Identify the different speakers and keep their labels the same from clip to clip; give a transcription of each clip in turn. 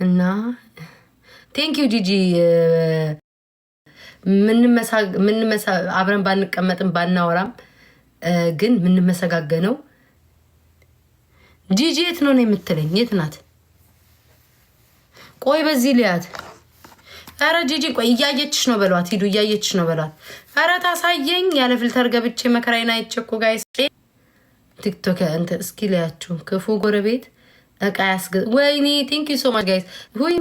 Speaker 1: እና ቴንክ ዩ ጂጂ አብረን ባንቀመጥም ባናወራም ግን ምንመሰጋገነው ጂጂ የት ነው የምትለኝ? የት ናት? ቆይ በዚህ ሊያት አረ ጂጂ ቆይ እያየችሽ ነው በሏት። ሂዱ እያየችሽ ነው በሏት። አረ ታሳየኝ ያለ ፊልተር ገብቼ መከራዬን አይቼ እኮ ጋይስ ቲክቶክ እንት እስኪ ሊያችሁ ክፉ ጎረቤት እቃ ያስገ ወይኔ ቴንክ ዩ ሶ ማች ጋይስ። ወይ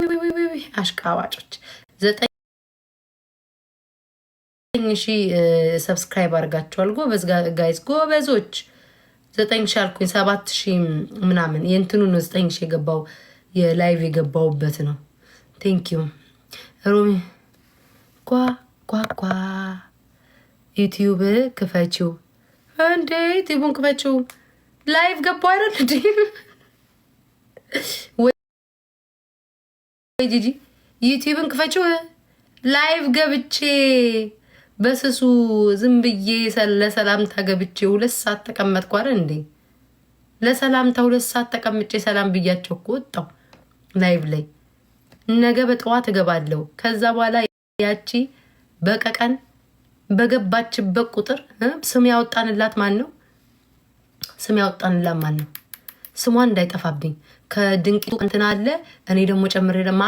Speaker 1: አሽቃዋጮች 9000 ሰብስክራይብ አድርጋችኋል። ጎበዝ ጋይስ ጎበዞች። 9000 አልኩኝ 7000 ምናምን የእንትኑ ነው 9000 የገባው የላይቭ የገባውበት ነው። ቴንክ ዩ ሮሚ ኳ ዩቲዩብ ክፈችው እንዴ ዩቲዩብን ክፈችው። ላይቭ ገባው አይደል እንዴ? ወይ ጂጂ ዩቲዩብን ክፈችው። ላይቭ ገብቼ በስሱ ዝም ብዬ ለሰላምታ ገብቼ 2 ሰዓት ተቀመጥኩ አይደል እንዴ? ለሰላምታ 2 ሰዓት ተቀምጬ ሰላም ብያቸው እኮ ወጣው ላይቭ ላይ። ነገ በጠዋት እገባለሁ። ከዛ በኋላ ያቺ በቀቀን በገባችበት ቁጥር ስም ያወጣንላት ማን ነው? ስም ያወጣንላት ማን ነው? ስሟን እንዳይጠፋብኝ ከድንቂቱ እንትና አለ። እኔ ደግሞ ጨምሬ ለማ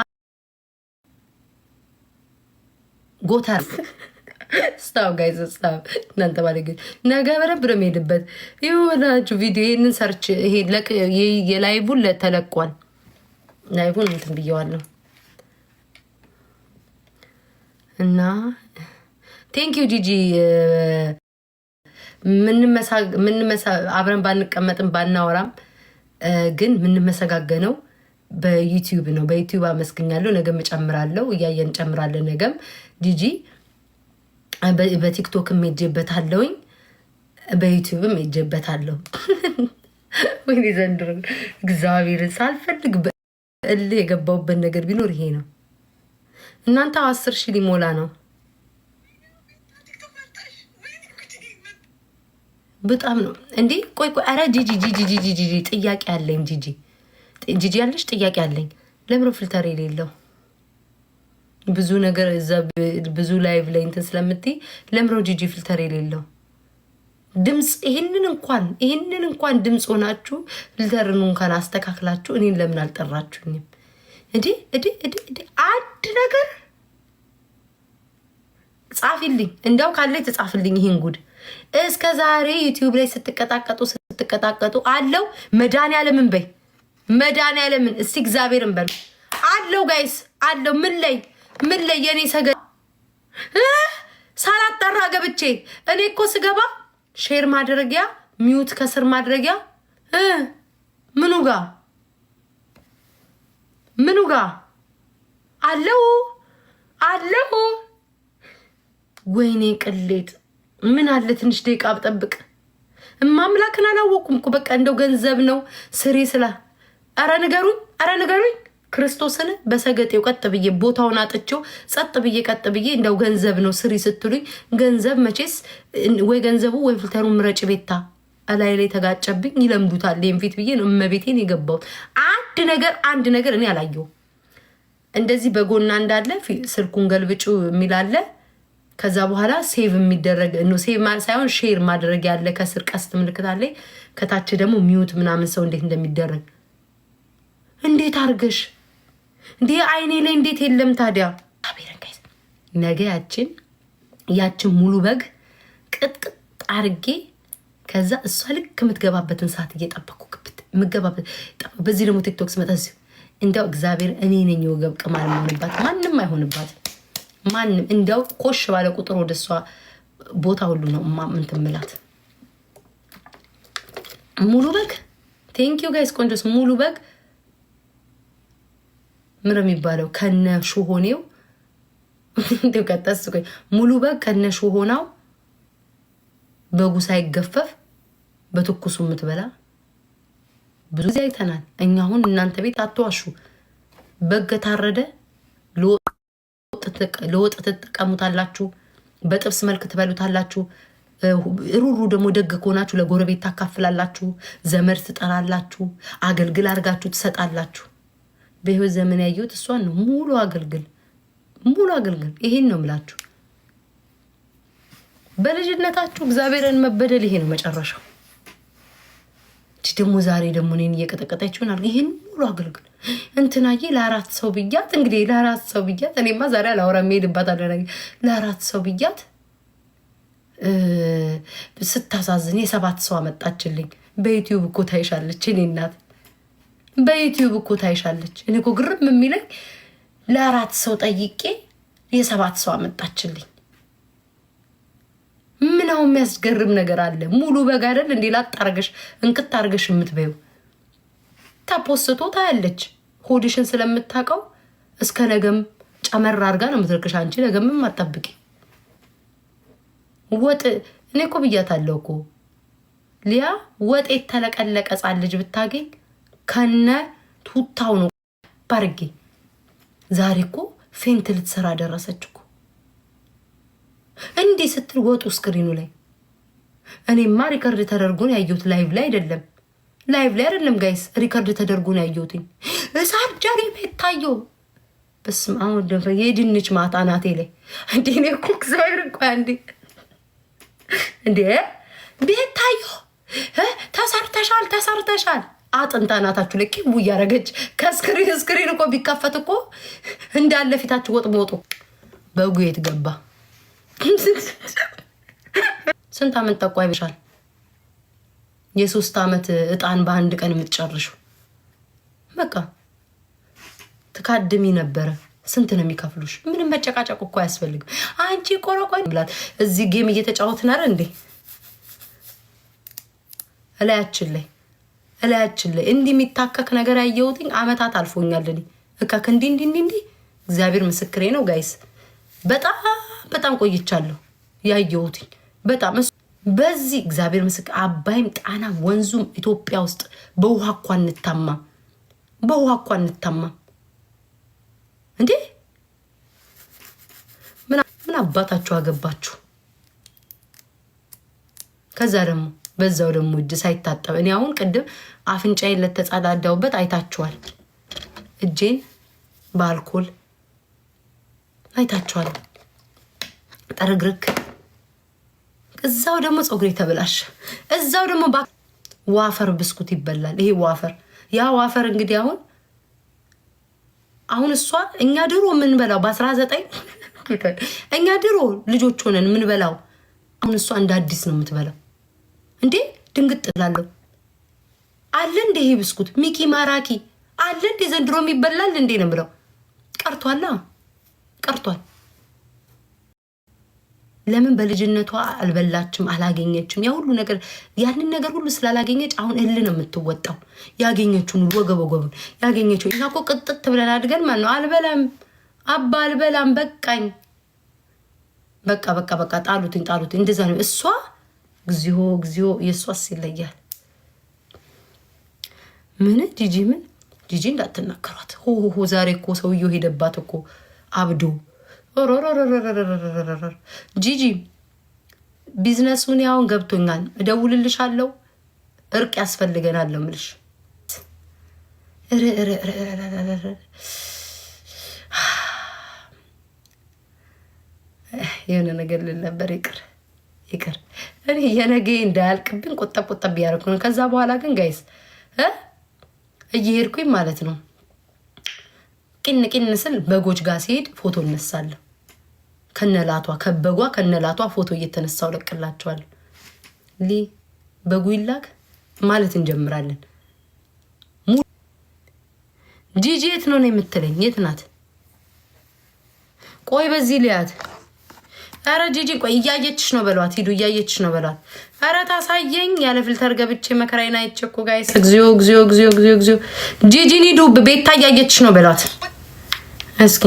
Speaker 1: ጎተር ስታው ጋይስ ስታው እናንተ ባለግ ነገ በረብ ነው የምሄድበት። ይኸውላችሁ ቪዲዮ ይሄንን ሰርች ይሄ የላይቡን ተለቋል። ላይቡን እንትን ብየዋለሁ እና ቴንክ ዩ ጂጂ አብረን ባንቀመጥም ባናወራም ግን ምንመሰጋገነው በዩቲዩብ ነው። በዩቲዩብ አመስግኛለሁ። ነገም እጨምራለሁ። እያየን እንጨምራለን። ነገም ጂጂ በቲክቶክም ሄጄበታለሁኝ በዩቲዩብም ሄጄበታለሁ። ወይ ዘንድሮ እግዚአብሔርን ሳልፈልግ በእልህ የገባሁበት ነገር ቢኖር ይሄ ነው። እናንተ 10,000 ሊሞላ ነው። በጣም ነው እንዴ? ቆይ አረ ጂጂ ጥያቄ አለኝ። ጂጂ ያለሽ ጥያቄ አለኝ። ለምሮ ፊልተር የሌለው ብዙ ነገር እዛ ብዙ ላይቭ ላይ እንትን ስለምትይ ለምሮ ጂጂ ፊልተር የሌለው ድምጽ ይሄንን እንኳን ድምጽ ሆናችሁ ፊልተርን እንኳን አስተካክላችሁ እኔን ለምን አልጠራችሁኝም? እንዴ አንድ ነገር ጻፊልኝ። እንደው ካለ ተጻፍልኝ ይሄን ጉድ። እስከ ዛሬ ዩቲዩብ ላይ ስትቀጣቀጡ አለው መድኃኒዓለምን በይ መድኃኒዓለምን እስቲ እግዚአብሔርን በሉ አለው ጋይስ አለው። ምን ላይ የኔ ሰገ ሳላጠራ ገብቼ እኔ እኮ ስገባ ሼር ማድረጊያ ሚውት ከስር ማድረጊያ ምኑ ጋ አለው። ወይኔ ቅሌት ምን አለ ትንሽ ደቂቃ ብጠብቅ። እማምላክን አላወኩም እኮ በቃ እንደው ገንዘብ ነው ስሪ ስላ አረ ንገሩኝ ክርስቶስን በሰገጤው ቀጥ ብዬ ቦታውን አጥቼው ጸጥ ብዬ ቀጥ ብዬ እንደው ገንዘብ ነው ስሪ ስትሉኝ ገንዘብ መቼስ ወይ ገንዘቡ ወይ ፊልተሩ ምረጭ ቤታ አላይ ላይ ተጋጨብኝ። ይለምዱታል የምፊት ብዬ ነው እመቤቴን የገባው። አንድ ነገር እኔ አላየው። እንደዚህ በጎና እንዳለ ስልኩን ገልብጩ የሚላለ ከዛ በኋላ ሴቭ የሚደረግ ነው። ሴቭ ሳይሆን ሼር ማድረግ ያለ ከስር ቀስት ምልክት አለ። ከታች ደግሞ ሚውት ምናምን ሰው እንዴት እንደሚደረግ እንዴት አርገሽ እንዴ አይኔ ላይ እንዴት የለም ታዲያ? አቤረንጋይስ ነገ ያችን ሙሉ በግ ቅጥቅጥ አርጌ ከዛ እሷ ልክ የምትገባበትን ሰዓት እየጠበኩ ምገባበት። በዚህ ደግሞ ቲክቶክ ስመጣ እንደው እግዚአብሔር እኔ ነኝ ወገብ ቅማል ማንባት ማንም አይሆንባት። ማንም እንደው ኮሽ ባለ ቁጥር ወደሷ ቦታ ሁሉ ነው ምንትምላት። ሙሉ በግ ቴንክ ዩ ጋይስ ቆንጆስ ሙሉ በግ ምን የሚባለው ከነ ሹሆኔው እንደው ከተስቆይ ሙሉ በግ ከነ ሹሆናው በጉ ሳይገፈፍ በትኩሱ ምትበላ ብዙ ጊዜ አይተናል። እኛ አሁን እናንተ ቤት አትዋሹ። በግ ታረደ ለወጥ ትጠቀሙታላችሁ፣ በጥብስ መልክ ትበሉታላችሁ። ሩሩ ደግሞ ደግ ከሆናችሁ ለጎረቤት ታካፍላላችሁ፣ ዘመድ ትጠራላችሁ፣ አገልግል አርጋችሁ ትሰጣላችሁ። በህይወት ዘመን ያየሁት እሷን ነው። ሙሉ አገልግል ይሄን ነው የምላችሁ። በልጅነታችሁ እግዚአብሔርን መበደል ይሄ ነው መጨረሻው። ደግሞ ዛሬ ደግሞ እኔን እየቀጠቀጠች ይሆናል። ይሄን ሙሉ አገልግል እንትናዬ ለ4 ሰው ብያት እንግዲህ ለ4 ሰው ብያት እኔማ ዛሬ አላወራም ሄድባታለሁ። ለ4 ሰው ብያት ስታሳዝን የ7 ሰው አመጣችልኝ። በዩቲዩብ እኮ ታይሻለች እኔ እናት፣ በዩቲዩብ እኮ ታይሻለች። እኔ እኮ ግርም የሚለኝ ለ4 ሰው ጠይቄ የ7 ሰው አመጣችልኝ። ምናው የሚያስገርም ነገር አለ? ሙሉ በግ አይደል እንዴ ላጣርገሽ እንክት አርገሽ የምትበዩ ታፖስቶ ታያለች። ሆድሽን ስለምታውቀው እስከ ነገም ጨመር አርጋ ነው የምትርክሽ። አንቺ ነገም አትጠብቂ። ወጥ እኔ እኮ ብያታለሁ እኮ ሊያ ወጥ የተለቀለቀ ጻን ልጅ ብታገኝ ከነ ቱታው ነው ባርጌ። ዛሬ እኮ ፌንት ልትሰራ ደረሰች እኮ እንዲህ ስትል ወጡ ስክሪኑ ላይ። እኔማ ሪከርድ ተደርጎ ነው ያየሁት፣ ላይቭ ላይ አይደለም ጋይስ፣ ሪከርድ ተደርጎ ነው ያየሁት። እሳት ጃሪ ቤታየው በስመ አብ ወደፈ የድንች ማታ ናቴ ላይ እንዴ ነው እኮ እግዚአብሔር እኮ እንዴ ቤታየው ተሰርተሻል። አጥንታ ናታችሁ ለቂ ያረገች ከስክሪን እኮ ቢከፈት እኮ እንዳለ ፊታችሁ ወጥ ሞጦ በጉ የት ገባ? ስንት አመት ጠቋይ ብሻል? የ3 አመት እጣን በአንድ ቀን የምትጨርሹ በቃ ትካድሚ ነበረ። ስንት ነው የሚከፍሉሽ? ምንም መጨቃጨቅ እኮ አያስፈልግም። አንቺ ቆረቆይ ብላት እዚህ ጌም እየተጫወትን አይደል እንዴ? እላያችን ላይ እንዲህ የሚታከክ ነገር ያየሁትኝ አመታት አልፎኛል። እካክ እንዲህ እግዚአብሔር ምስክሬ ነው ጋይስ። በጣም ቆይቻለሁ ያየሁትኝ በጣም በዚህ እግዚአብሔር ምስክር። አባይም ጣና ወንዙም ኢትዮጵያ ውስጥ በውሃ እኮ አንታማም እንዴ? ምን አባታችሁ አገባችሁ? ከዛ ደግሞ በዛው ደግሞ እጅ ሳይታጠብ እኔ አሁን ቅድም አፍንጫዬን ለተጸዳዳውበት አይታችኋል። እጄን በአልኮል አይታችኋል። ጠርግርክ እዛው ደግሞ ፀጉሬ ተበላሽ። እዛው ደግሞ ዋፈር ብስኩት ይበላል። ይሄ ያ ዋፈር እንግዲህ አሁን እሷ እኛ ድሮ የምንበላው በ19 እኛ ድሮ ልጆች ሆነን የምንበላው አሁን እሷ እንደ አዲስ ነው የምትበላው። እንዴ ድንግጥ እላለሁ። አለ እንደ ይሄ ብስኩት ሚኪ ማራኪ አለ እንደ ዘንድሮ የሚበላል እንዴ ነው ብለው ቀርቷል። ለምን በልጅነቷ አልበላችም? አላገኘችም። ያ ሁሉ ነገር ያንን ነገር ሁሉ ስላላገኘች አሁን ነው የምትወጣው። ያገኘችውን ወገቡን ያገኘችው። እኛ እኮ ቅጥጥ ብለን አድገን ማለት ነው። አልበላም በቃኝ። በቃ ጣሉትኝ። እንደዛ ነው እሷ። እግዚኦ የሷስ ይለያል። ምን ጂጂ እንዳትናከሯት። ሆ ዛሬ እኮ ሰውየው ሄደባት እኮ አብዶ ጂጂ ቢዝነሱን ያውን ገብቶኛል። እደውልልሻለሁ። እርቅ ያስፈልገናል ነው የምልሽ። የሆነ ነገር ልል ነበር። ይቅር እኔ የነገ እንዳያልቅብን ቆጠብ ያደረኩ ነው። ከዛ በኋላ ግን ጋይስ እየሄድኩኝ ማለት ነው ቂን ስል በጎች ጋር ሲሄድ ፎቶ እነሳለሁ። ከነላቷ ፎቶ እየተነሳው ለቅላቸዋለሁ። በጉ ይላክ ማለት እንጀምራለን። ጂጂ የት ነው የምትለኝ? የት ናት? ቆይ በዚህ ሊያት። አረ ጂጂ ቆይ እያየችሽ ነው በሏት። ሂዱ እያየችሽ ነው በሏት። አረ ታሳየኝ። ያለ ፊልተር ገብቼ መከራዬን አይቼ እኮ ጋይስ። እግዚኦ ጂጂን ሂዱ። ቤታ እያየችሽ ነው በሏት እስኪ።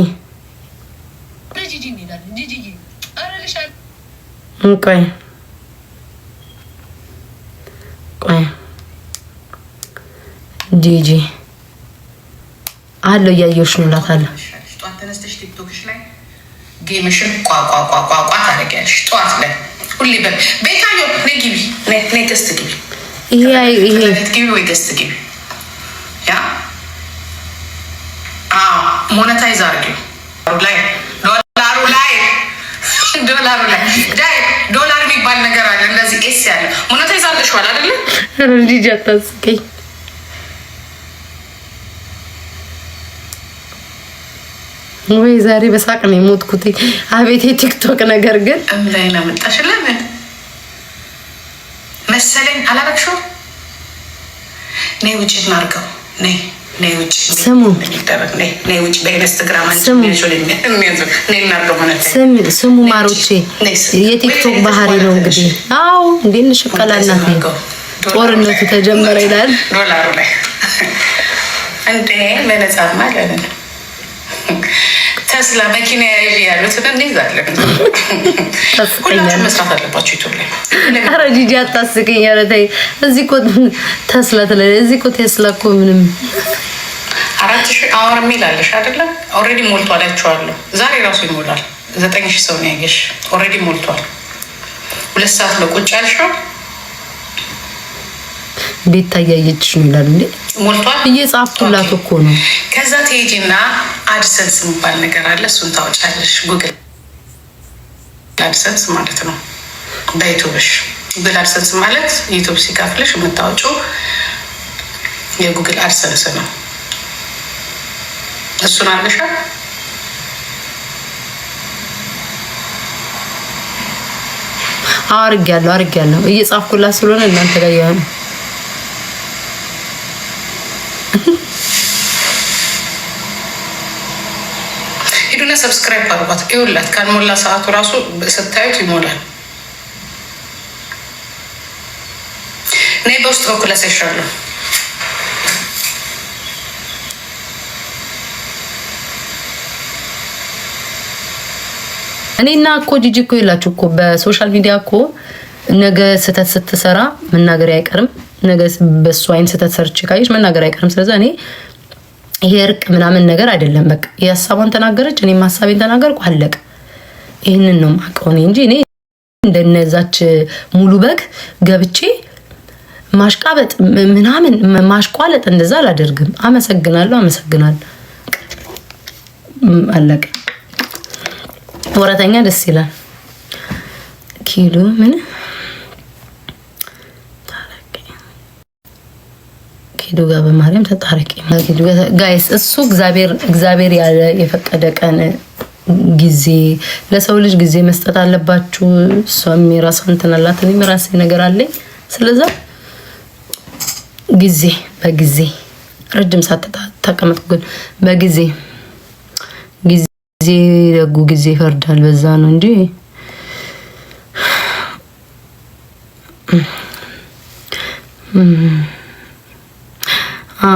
Speaker 1: ቆይ ጂጂ አለው እያየሁሽ ነው እላታለሁ።
Speaker 2: ጠዋት ተነስተሽ ቲክቶክሽ ላይ ጌምሽን ቋቋቋቋቋ ታደርጊያለሽ። ጠዋት ላይ ሁሌ ቤታዮ ነግቢ ነግስት ግቢ
Speaker 1: ይሄ
Speaker 2: ግቢ ወይ ገስት ግቢ ያ ሞኔታይዝ አድርጊው ላይ ዶላር የሚባል ነገር አለ። እንደዚህ ኤስ ያለ ሞኔታይዝ አድርገሽዋል አይደለ?
Speaker 1: ልጅ አታስቀኝ። ወይ ዛሬ በሳቅ ነው የሞትኩት። አቤት የቲክቶክ ነገር ግን
Speaker 2: ላይ ነው መጣሽ። ለምን መሰለኝ አላረግሽው። ነይ ውጭ እናድርገው። ነይ ውጭ
Speaker 1: ስሙ
Speaker 2: ውጭ በኢንስታግራም
Speaker 1: ስሙ ማሮቼ የቲክቶክ ባህሪ ነው እንግዲህ። አዎ እንዴ እንሽቀላናት ጦርነቱ ተጀመረ ይላል
Speaker 2: ዶላሩ ላይ እንዴ ለነጻማ ማለት ነው። ተስላ መኪና ያዥ ያሉት እንይዛለን። ሁላችሁም መስራት አለባችሁ ዩቱብ ላይ።
Speaker 1: ኧረ ጂጂ አታስቀኝ። ኧረ ተይ። እዚህ እኮ ተስላ ትላለች። እዚህ እኮ ቴስላ እኮ ምንም
Speaker 2: 4000 አወር የሚል አለሽ አይደለም? ኦልሬዲ ሞልቷል። አይቼዋለሁ። ዛሬ ራሱ ይሞላል። 9000 ሰው ነው ያየሽ። ኦልሬዲ ሞልቷል። 2 ሰዓት ነው ቁጭ ያልሽው።
Speaker 1: ቤት ታያየችሽ ነው ይላል እንዴ?
Speaker 2: ሞልቷል።
Speaker 1: እየጻፍኩላት እኮ ነው።
Speaker 2: ከዛ ትሄጂና አድሰንስ የሚባል ነገር አለ። እሱን ታወጫለሽ። ጉግል አድሰንስ ማለት ነው በዩቱብሽ። ጉግል አድሰንስ ማለት ዩቱብ ሲከፍልሽ የምታወጪው የጉግል አድሰንስ ነው። እሱን አለሻ
Speaker 1: አርጊያለሁ እየጻፍኩላት ስለሆነ እናንተ ጋር ያለው
Speaker 2: ሄዱና ሰብስክራይብ አድርጓት። ይኸውላት ካልሞላ ሰዓቱ ራሱ ስታዩት ይሞላል። እኔ በውስጥ በኩል ያሳይሻለሁ።
Speaker 1: እኔና እኮ ጂጂ እኮ ይላችሁ እኮ በሶሻል ሚዲያ እኮ ነገ ስህተት ስትሰራ መናገር አይቀርም። ነገ በሱ አይን ስህተት ሰርች ካይሽ መናገር አይቀርም። ስለዚህ እኔ ይሄ እርቅ ምናምን ነገር አይደለም። በቃ የሀሳቧን ተናገረች፣ እኔም ሀሳቤን ተናገርኩ፣ አለቀ። ይህንን ነው የማውቀው እኔ እንጂ እኔ እንደነዛች ሙሉ በግ ገብቼ ማሽቃበጥ ምናምን ማሽቋለጥ እንደዛ አላደርግም። አመሰግናለሁ አለቀ። ወረተኛ ደስ ይላል። ኪሎ ምን ኪሎ ጋር በማርያም ተጣረቂ ጋይስ። እሱ እግዚአብሔር ያለ የፈቀደ ቀን ጊዜ ለሰው ልጅ ጊዜ መስጠት አለባችሁ። እሷም የራሷን እንትን አላት፣ እኔም የራሴ ነገር አለኝ። ስለዛ በጊዜ ረጅም ሰዓት ተቀመጥኩ፣ ግን በጊዜ ደጉ ጊዜ ይፈርዳል። በዛ ነው እንጂ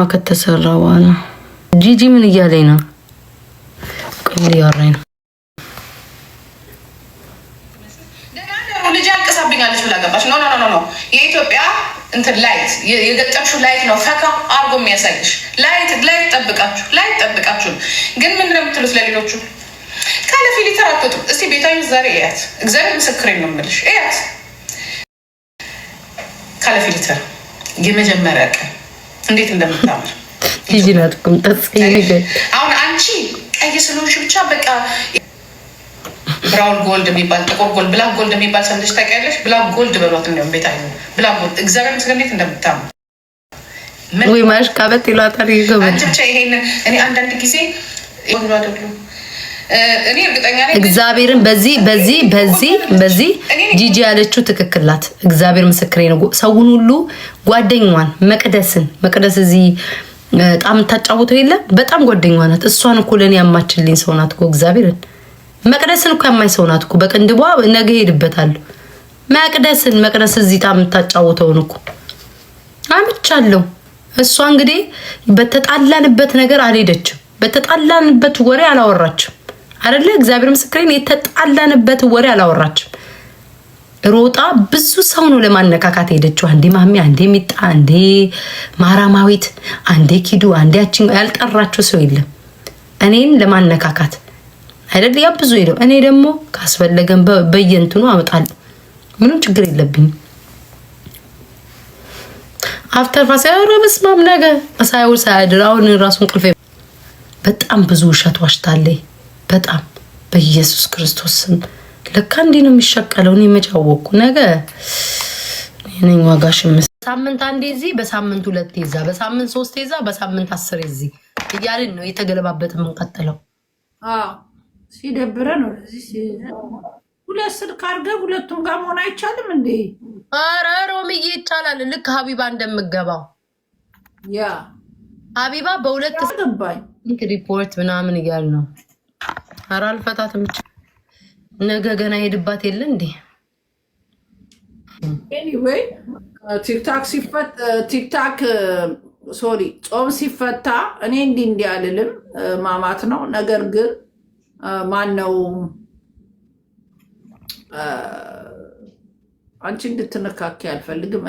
Speaker 1: ከተሰራ በኋላ ጂጂ ምን እያለኝ ነው? ምን እያወራኝ ነው?
Speaker 2: ልጅ አልቀሳብኛለች ብላ ገባች። ኖ የኢትዮጵያ እንትን ላይት የገጠምሽው ላይት ነው ፈካ አርጎ የሚያሳይሽ ላይት ጠብቃችሁ። ግን ምንድን ነው የምትሉት ለሌሎቹ? ካለ ፊልተር አትወጡም። እስቲ ቤታዩ ዛሬ እያት፣ እግዚአብሔር ምስክሬን ነው የምልሽ፣ እያት ካለ ፊልተር የመጀመሪያ ቀን እንዴት እንደምታምር
Speaker 1: ጂጂ ናት።
Speaker 2: አሁን አንቺ ቀይ ስለሆንሽ ብቻ በቃ ብራውን ጎልድ የሚባል ጥቁር ጎልድ፣ ብላክ ጎልድ የሚባል ሰምተሽ ታውቂያለሽ? ብላክ ጎልድ በሏት። እንደውም ቤታዩ ብላክ ጎልድ እግዚአብሔር ምስክሬን እንዴት እንደምታምር
Speaker 1: ወይ ማሽቃበጥ ይሏታል።
Speaker 2: አንቺ ብቻ ይሄንን እኔ አንዳንድ ጊዜ ይሁን አይደሉ እኔ እርግጠኛ ነኝ
Speaker 1: እግዚአብሔርን በዚህ ጂጂ ያለችው ትክክል ናት። እግዚአብሔር ምስክሬ ነው። ሰውን ሁሉ ጓደኛዋን መቅደስ እዚህ በጣም ታጫውተው የለ በጣም ጓደኛዋ ናት። እሷን እኮ ለኔ ያማችልኝ ሰው ናት እኮ እግዚአብሔርን። መቅደስን እኮ ያማኝ ሰው ናት እኮ በቅንድቧ ነገ ሄድበታለሁ። መቅደስ እዚህ ጣም ታጫውተውን እኮ አምቻለሁ። እሷ እንግዲህ በተጣላንበት ነገር አልሄደችም። በተጣላንበት ወሬ አላወራችም አይደለ? እግዚአብሔር ምስክሬን የተጣላንበት ወሬ አላወራችም። ሮጣ ብዙ ሰው ነው ለማነካካት ሄደችው። አንዴ ማሚ፣ አንዴ ሚጣ፣ አንዴ ማራማዊት፣ አንዴ ኪዱ፣ አንዴ ያቺን ያልጠራችው ሰው የለም እኔን ለማነካካት አይደል? ያ ብዙ ሄደው እኔ ደግሞ ካስፈለገን በየንትኑ አመጣለሁ። ምንም ችግር የለብኝም። አፍተር ፋሲካ በስማም ነገ ሳይውል ሳያድር አሁን ራሱን ቅልፌ በጣም ብዙ ውሸት ዋሽታለች። በጣም በኢየሱስ ክርስቶስ ስም ለካ እንዲህ ነው የሚሸቀለው። እኔ መች አወቅኩ? ነገ እኔ ዋጋሽ ሳምንት አንዴ እዚህ፣ በሳምንት 2 ይዛ፣ በሳምንት 3 ይዛ፣ በሳምንት 10 እዚህ እያልን ነው የተገለባበት የምንቀጥለው።
Speaker 3: ሲደብረ ነው እዚህ 2 ስልክ አድርገህ ሁለቱም ጋር መሆን አይቻልም እንዴ?
Speaker 1: ኧረ ሮምዬ ይቻላል። ልክ ሀቢባ እንደምገባው
Speaker 3: ያ
Speaker 1: ሀቢባ በሁለት
Speaker 3: ገባኝ
Speaker 1: ሪፖርት ምናምን እያል ነው። ኧረ አልፈታትም። ነገ ገና ሄድባት የለ እንዴ?
Speaker 3: ኤኒዌይ ቲክታክ ሶሪ ጾም ሲፈታ እኔ እንዲህ አልልም፣ ማማት ነው። ነገር ግን ማነው አንቺ እንድትነካኪ አልፈልግም።